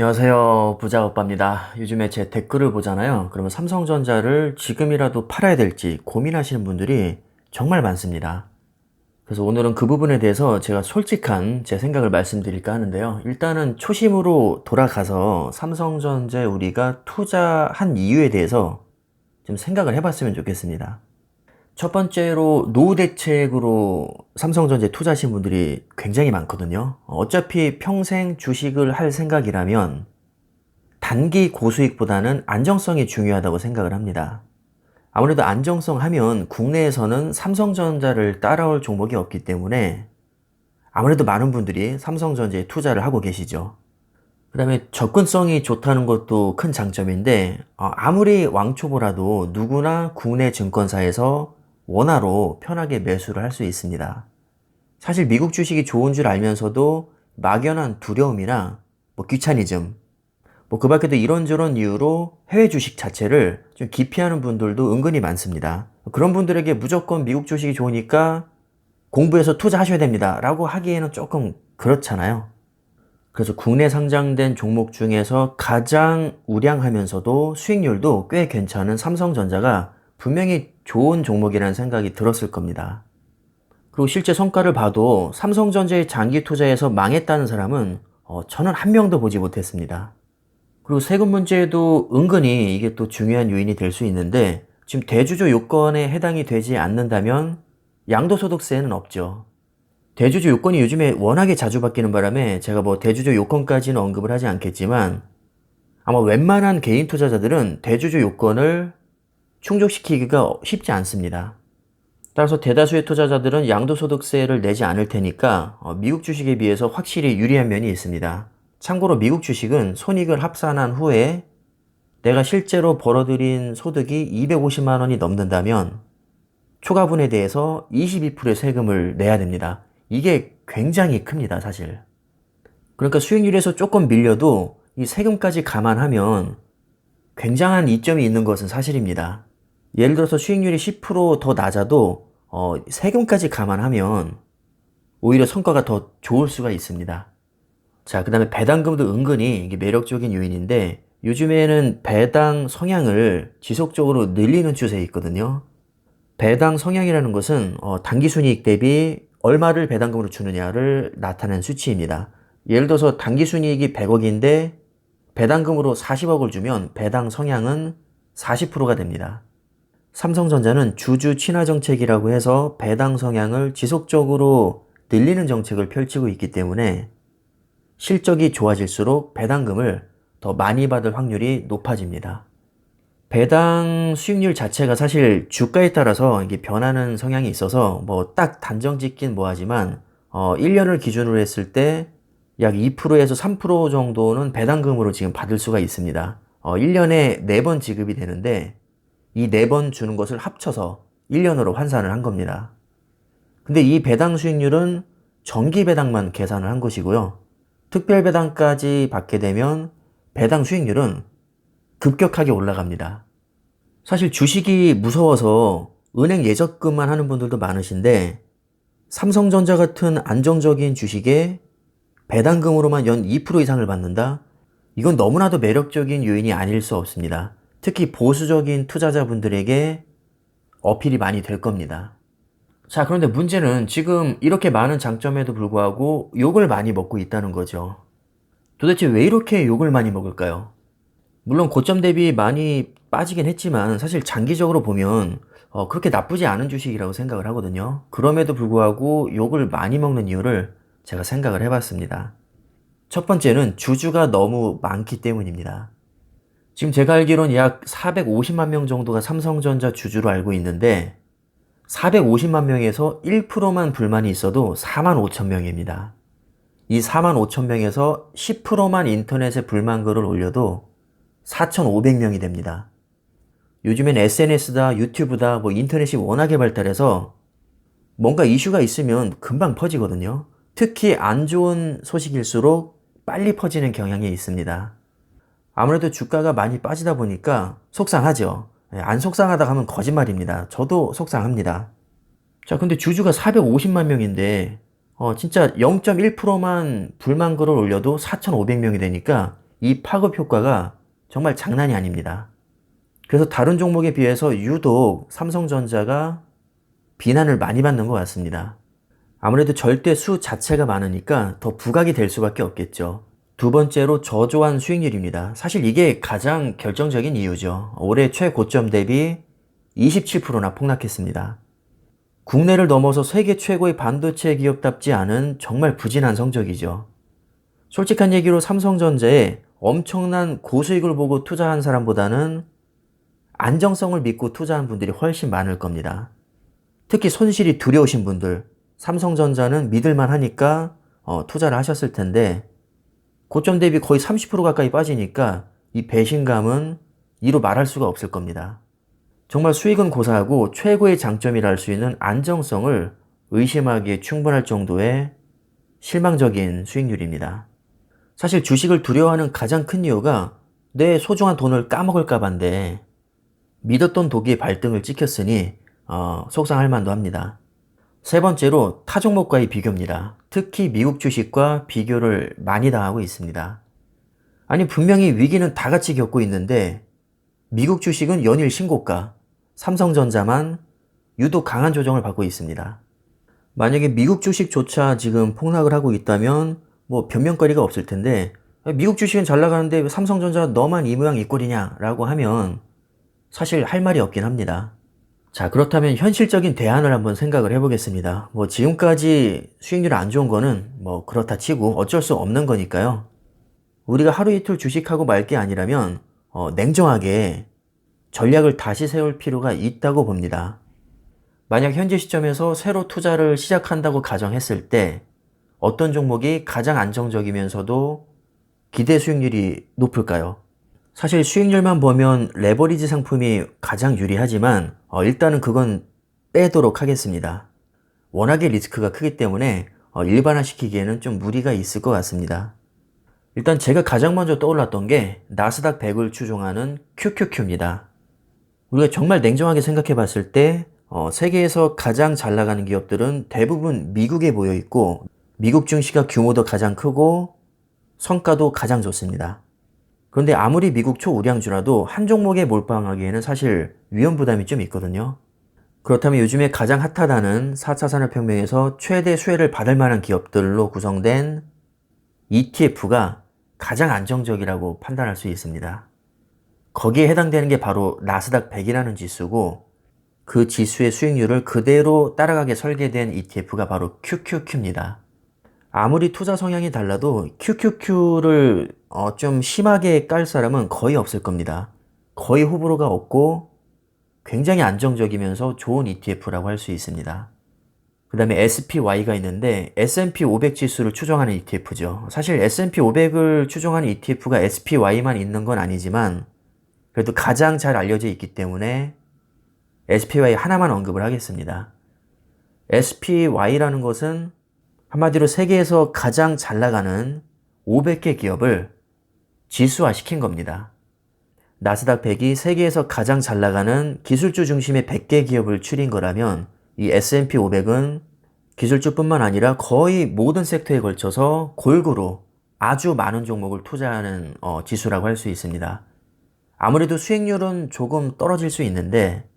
안녕하세요. 부자오빠입니다. 요즘에 제 댓글을 보잖아요. 그러면 삼성전자를 지금이라도 팔아야 될지 고민하시는 분들이 정말 많습니다. 그래서 오늘은 그 부분에 대해서 제가 솔직한 제 생각을 말씀드릴까 하는데요. 일단은 초심으로 돌아가서 삼성전자에 우리가 투자한 이유에 대해서 좀 생각을 해봤으면 좋겠습니다. 첫 번째로 노후 대책으로 삼성전자에 투자하신 분들이 굉장히 많거든요. 어차피 평생 주식을 할 생각이라면 단기 고수익보다는 안정성이 중요하다고 생각을 합니다. 아무래도 안정성 하면 국내에서는 삼성전자를 따라올 종목이 없기 때문에 아무래도 많은 분들이 삼성전자에 투자를 하고 계시죠. 그 다음에 접근성이 좋다는 것도 큰 장점인데 아무리 왕초보라도 누구나 국내 증권사에서 원화로 편하게 매수를 할 수 있습니다. 사실 미국 주식이 좋은 줄 알면서도 막연한 두려움이나 귀차니즘, 그 밖에도 이런저런 이유로 해외 주식 자체를 좀 기피하는 분들도 은근히 많습니다. 그런 분들에게 무조건 미국 주식이 좋으니까 공부해서 투자하셔야 됩니다 라고 하기에는 조금 그렇잖아요. 그래서 국내 상장된 종목 중에서 가장 우량하면서도 수익률도 꽤 괜찮은 삼성전자가 분명히 좋은 종목이라는 생각이 들었을 겁니다. 그리고 실제 성과를 봐도 삼성전자의 장기 투자에서 망했다는 사람은 저는 한 명도 보지 못했습니다. 그리고 세금 문제도 은근히 이게 또 중요한 요인이 될 수 있는데 지금 대주주 요건에 해당이 되지 않는다면 양도소득세는 없죠. 대주주 요건이 요즘에 워낙에 자주 바뀌는 바람에 제가 대주주 요건까지는 언급을 하지 않겠지만 아마 웬만한 개인 투자자들은 대주주 요건을 충족시키기가 쉽지 않습니다. 따라서 대다수의 투자자들은 양도소득세를 내지 않을 테니까 미국 주식에 비해서 확실히 유리한 면이 있습니다. 참고로 미국 주식은 손익을 합산한 후에 내가 실제로 벌어들인 소득이 250만 원이 넘는다면 초과분에 대해서 22%의 세금을 내야 됩니다. 이게 굉장히 큽니다, 사실. 그러니까 수익률에서 조금 밀려도 이 세금까지 감안하면 굉장한 이점이 있는 것은 사실입니다. 예를 들어서 수익률이 10%더 낮아도 세금까지 감안하면 오히려 성과가 더 좋을 수가 있습니다. 자, 그 다음에 배당금도 은근히 이게 매력적인 요인인데 요즘에는 배당 성향을 지속적으로 늘리는 추세에 있거든요. 배당 성향이라는 것은 당기순이익 대비 얼마를 배당금으로 주느냐를 나타낸 수치입니다. 예를 들어서 당기순이익이 100억인데 배당금으로 40억을 주면 배당 성향은 40%가 됩니다. 삼성전자는 주주 친화 정책이라고 해서 배당 성향을 지속적으로 늘리는 정책을 펼치고 있기 때문에 실적이 좋아질수록 배당금을 더 많이 받을 확률이 높아집니다. 배당 수익률 자체가 사실 주가에 따라서 이게 변하는 성향이 있어서 딱 단정 짓긴 뭐하지만 1년을 기준으로 했을 때 약 2%에서 3% 정도는 배당금으로 지금 받을 수가 있습니다. 1년에 4번 지급이 되는데 이 4번 주는 것을 합쳐서 1년으로 환산을 한 겁니다. 근데 이 배당 수익률은 정기 배당만 계산을 한 것이고요. 특별 배당까지 받게 되면 배당 수익률은 급격하게 올라갑니다. 사실 주식이 무서워서 은행 예적금만 하는 분들도 많으신데 삼성전자 같은 안정적인 주식에 배당금으로만 연 2% 이상을 받는다? 이건 너무나도 매력적인 요인이 아닐 수 없습니다. 특히 보수적인 투자자분들에게 어필이 많이 될 겁니다. 자, 그런데 문제는 지금 이렇게 많은 장점에도 불구하고 욕을 많이 먹고 있다는 거죠. 도대체 왜 이렇게 욕을 많이 먹을까요? 물론 고점 대비 많이 빠지긴 했지만 사실 장기적으로 보면 그렇게 나쁘지 않은 주식이라고 생각을 하거든요. 그럼에도 불구하고 욕을 많이 먹는 이유를 제가 생각을 해봤습니다. 첫 번째는 주주가 너무 많기 때문입니다. 지금 제가 알기로는 약 450만 명 정도가 삼성전자 주주로 알고 있는데 450만 명에서 1%만 불만이 있어도 4만 5천 명입니다. 이 4만 5천 명에서 10%만 인터넷에 불만 글을 올려도 4,500명이 됩니다. 요즘엔 SNS다, 유튜브다, 인터넷이 워낙에 발달해서 뭔가 이슈가 있으면 금방 퍼지거든요. 특히 안 좋은 소식일수록 빨리 퍼지는 경향이 있습니다. 아무래도 주가가 많이 빠지다 보니까 속상하죠. 안 속상하다 하면 거짓말입니다. 저도 속상합니다. 자, 근데 주주가 450만 명인데 진짜 0.1%만 불만 글을 올려도 4,500명이 되니까 이 파급 효과가 정말 장난이 아닙니다. 그래서 다른 종목에 비해서 유독 삼성전자가 비난을 많이 받는 것 같습니다. 아무래도 절대 수 자체가 많으니까 더 부각이 될 수밖에 없겠죠. 두 번째로 저조한 수익률입니다. 사실 이게 가장 결정적인 이유죠. 올해 최고점 대비 27%나 폭락했습니다. 국내를 넘어서 세계 최고의 반도체 기업답지 않은 정말 부진한 성적이죠. 솔직한 얘기로 삼성전자에 엄청난 고수익을 보고 투자한 사람보다는 안정성을 믿고 투자한 분들이 훨씬 많을 겁니다. 특히 손실이 두려우신 분들, 삼성전자는 믿을만 하니까 투자를 하셨을 텐데 고점 대비 거의 30% 가까이 빠지니까 이 배신감은 이루 말할 수가 없을 겁니다. 정말 수익은 고사하고 최고의 장점이라 할 수 있는 안정성을 의심하기에 충분할 정도의 실망적인 수익률입니다. 사실 주식을 두려워하는 가장 큰 이유가 내 소중한 돈을 까먹을까 봐인데 믿었던 도기의 발등을 찍혔으니 속상할 만도 합니다. 세 번째로 타 종목과의 비교입니다. 특히 미국 주식과 비교를 많이 당하고 있습니다. 아니 분명히 위기는 다 같이 겪고 있는데 미국 주식은 연일 신고가, 삼성전자만 유독 강한 조정을 받고 있습니다. 만약에 미국 주식조차 지금 폭락을 하고 있다면 뭐 변명거리가 없을 텐데 미국 주식은 잘 나가는데 왜 삼성전자 너만 이 모양 이 꼴이냐 라고 하면 사실 할 말이 없긴 합니다. 자, 그렇다면 현실적인 대안을 한번 생각을 해보겠습니다. 뭐 지금까지 수익률이 안 좋은 거는 뭐 그렇다 치고 어쩔 수 없는 거니까요. 우리가 하루 이틀 주식하고 말 게 아니라면 냉정하게 전략을 다시 세울 필요가 있다고 봅니다. 만약 현재 시점에서 새로 투자를 시작한다고 가정했을 때 어떤 종목이 가장 안정적이면서도 기대 수익률이 높을까요? 사실 수익률만 보면 레버리지 상품이 가장 유리하지만 일단은 그건 빼도록 하겠습니다. 워낙에 리스크가 크기 때문에 일반화시키기에는 좀 무리가 있을 것 같습니다. 일단 제가 가장 먼저 떠올랐던 게 나스닥 100을 추종하는 QQQ입니다. 우리가 정말 냉정하게 생각해 봤을 때 세계에서 가장 잘 나가는 기업들은 대부분 미국에 모여 있고 미국 증시가 규모도 가장 크고 성과도 가장 좋습니다. 그런데 아무리 미국 초우량주라도 한 종목에 몰빵하기에는 사실 위험 부담이 좀 있거든요. 그렇다면 요즘에 가장 핫하다는 4차 산업혁명에서 최대 수혜를 받을 만한 기업들로 구성된 ETF가 가장 안정적이라고 판단할 수 있습니다. 거기에 해당되는 게 바로 나스닥 100이라는 지수고 그 지수의 수익률을 그대로 따라가게 설계된 ETF가 바로 QQQ입니다. 아무리 투자 성향이 달라도 QQQ를 좀 심하게 깔 사람은 거의 없을 겁니다. 거의 호불호가 없고 굉장히 안정적이면서 좋은 ETF라고 할 수 있습니다. 그 다음에 SPY가 있는데 S&P 500 지수를 추종하는 ETF죠. 사실 S&P 500을 추종하는 ETF가 SPY만 있는 건 아니지만 그래도 가장 잘 알려져 있기 때문에 SPY 하나만 언급을 하겠습니다. SPY라는 것은 한마디로 세계에서 가장 잘 나가는 500개 기업을 지수화시킨 겁니다. 나스닥 100이 세계에서 가장 잘 나가는 기술주 중심의 100개 기업을 추린 거라면 이 S&P 500은 기술주뿐만 아니라 거의 모든 섹터에 걸쳐서 골고루 아주 많은 종목을 투자하는 지수라고 할 수 있습니다. 아무래도 수익률은 조금 떨어질 수 있는데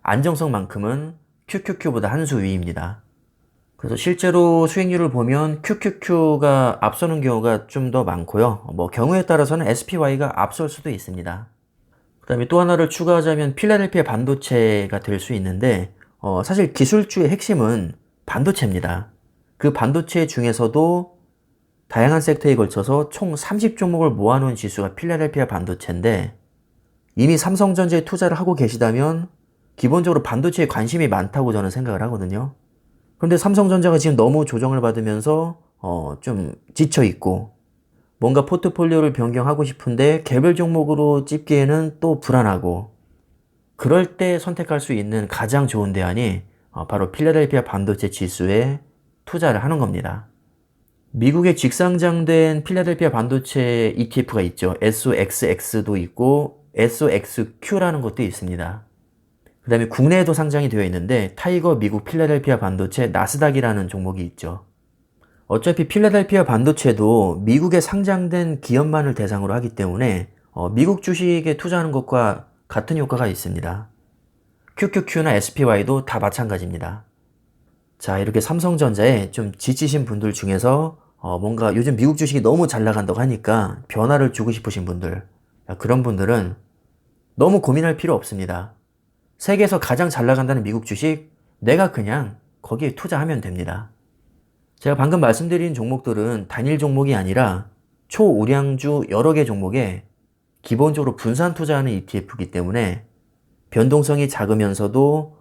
안정성만큼은 QQQ보다 한 수 위입니다. 그래서 실제로 수익률을 보면 QQQ가 앞서는 경우가 좀 더 많고요. 뭐 경우에 따라서는 SPY가 앞설 수도 있습니다. 그 다음에 또 하나를 추가하자면 필라델피아 반도체가 될 수 있는데 사실 기술주의 핵심은 반도체입니다. 그 반도체 중에서도 다양한 섹터에 걸쳐서 총 30종목을 모아놓은 지수가 필라델피아 반도체인데 이미 삼성전자에 투자를 하고 계시다면 기본적으로 반도체에 관심이 많다고 저는 생각을 하거든요. 그런데 삼성전자가 지금 너무 조정을 받으면서 좀 지쳐있고 뭔가 포트폴리오를 변경하고 싶은데 개별 종목으로 찝기에는 또 불안하고 그럴 때 선택할 수 있는 가장 좋은 대안이 바로 필라델피아 반도체 지수에 투자를 하는 겁니다. 미국에 직상장된 필라델피아 반도체 ETF가 있죠. SOXX도 있고 SOXQ라는 것도 있습니다. 그 다음에 국내에도 상장이 되어 있는데 타이거 미국 필라델피아 반도체 나스닥이라는 종목이 있죠. 어차피 필라델피아 반도체도 미국에 상장된 기업만을 대상으로 하기 때문에 미국 주식에 투자하는 것과 같은 효과가 있습니다. QQQ나 SPY도 다 마찬가지입니다. 자, 이렇게 삼성전자에 좀 지치신 분들 중에서 뭔가 요즘 미국 주식이 너무 잘 나간다고 하니까 변화를 주고 싶으신 분들, 그런 분들은 너무 고민할 필요 없습니다. 세계에서 가장 잘 나간다는 미국 주식, 내가 그냥 거기에 투자하면 됩니다. 제가 방금 말씀드린 종목들은 단일 종목이 아니라 초우량주 여러 개 종목에 기본적으로 분산 투자하는 ETF이기 때문에 변동성이 작으면서도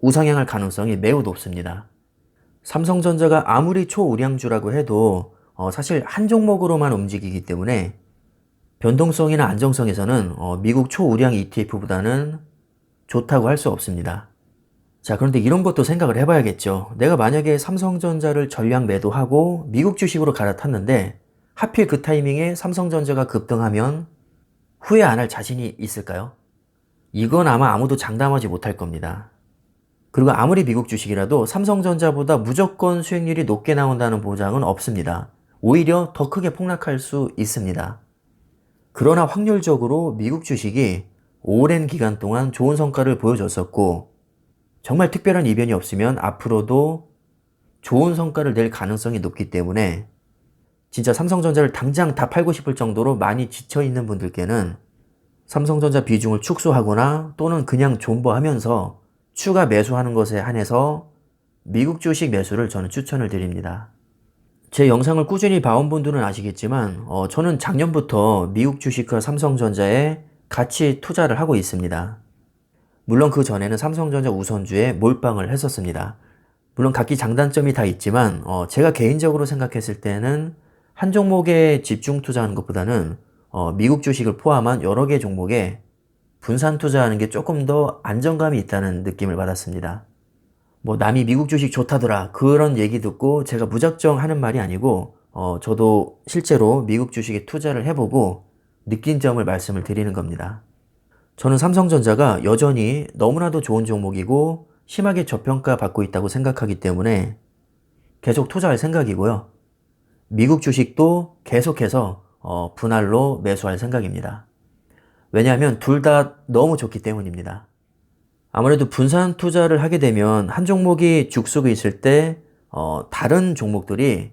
우상향할 가능성이 매우 높습니다. 삼성전자가 아무리 초우량주라고 해도 사실 한 종목으로만 움직이기 때문에 변동성이나 안정성에서는 미국 초우량 ETF보다는 좋다고 할 수 없습니다. 자, 그런데 이런 것도 생각을 해봐야겠죠. 내가 만약에 삼성전자를 전량 매도하고 미국 주식으로 갈아탔는데 하필 그 타이밍에 삼성전자가 급등하면 후회 안 할 자신이 있을까요? 이건 아마 아무도 장담하지 못할 겁니다. 그리고 아무리 미국 주식이라도 삼성전자보다 무조건 수익률이 높게 나온다는 보장은 없습니다. 오히려 더 크게 폭락할 수 있습니다. 그러나 확률적으로 미국 주식이 오랜 기간 동안 좋은 성과를 보여줬었고 정말 특별한 이변이 없으면 앞으로도 좋은 성과를 낼 가능성이 높기 때문에 진짜 삼성전자를 당장 다 팔고 싶을 정도로 많이 지쳐있는 분들께는 삼성전자 비중을 축소하거나 또는 그냥 존버하면서 추가 매수하는 것에 한해서 미국 주식 매수를 저는 추천을 드립니다. 제 영상을 꾸준히 봐온 분들은 아시겠지만 저는 작년부터 미국 주식과 삼성전자에 같이 투자를 하고 있습니다. 물론 그 전에는 삼성전자 우선주에 몰빵을 했었습니다. 물론 각기 장단점이 다 있지만 제가 개인적으로 생각했을 때는 한 종목에 집중 투자하는 것보다는 미국 주식을 포함한 여러 개 종목에 분산 투자하는 게 조금 더 안정감이 있다는 느낌을 받았습니다. 뭐 남이 미국 주식 좋다더라 그런 얘기 듣고 제가 무작정 하는 말이 아니고 저도 실제로 미국 주식에 투자를 해보고 느낀 점을 말씀을 드리는 겁니다. 저는 삼성전자가 여전히 너무나도 좋은 종목이고 심하게 저평가 받고 있다고 생각하기 때문에 계속 투자할 생각이고요. 미국 주식도 계속해서 분할로 매수할 생각입니다. 왜냐하면 둘 다 너무 좋기 때문입니다. 아무래도 분산 투자를 하게 되면 한 종목이 죽쓰고 있을 때 다른 종목들이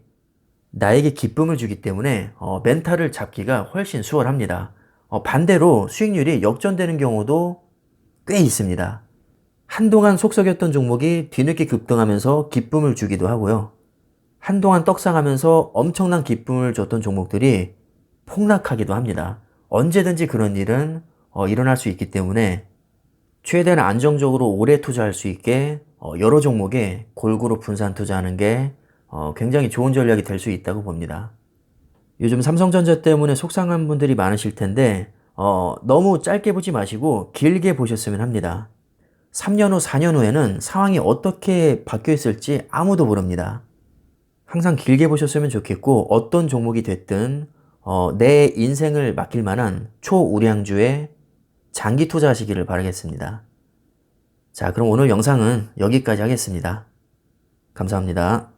나에게 기쁨을 주기 때문에 멘탈을 잡기가 훨씬 수월합니다. 반대로 수익률이 역전되는 경우도 꽤 있습니다. 한동안 속썩였던 종목이 뒤늦게 급등하면서 기쁨을 주기도 하고요. 한동안 떡상하면서 엄청난 기쁨을 줬던 종목들이 폭락하기도 합니다. 언제든지 그런 일은 일어날 수 있기 때문에 최대한 안정적으로 오래 투자할 수 있게 여러 종목에 골고루 분산 투자하는 게 굉장히 좋은 전략이 될 수 있다고 봅니다. 요즘 삼성전자 때문에 속상한 분들이 많으실 텐데 너무 짧게 보지 마시고 길게 보셨으면 합니다. 3년 후, 4년 후에는 상황이 어떻게 바뀌어 있을지 아무도 모릅니다. 항상 길게 보셨으면 좋겠고 어떤 종목이 됐든 내 인생을 맡길 만한 초우량주에 장기 투자하시기를 바라겠습니다. 자, 그럼 오늘 영상은 여기까지 하겠습니다. 감사합니다.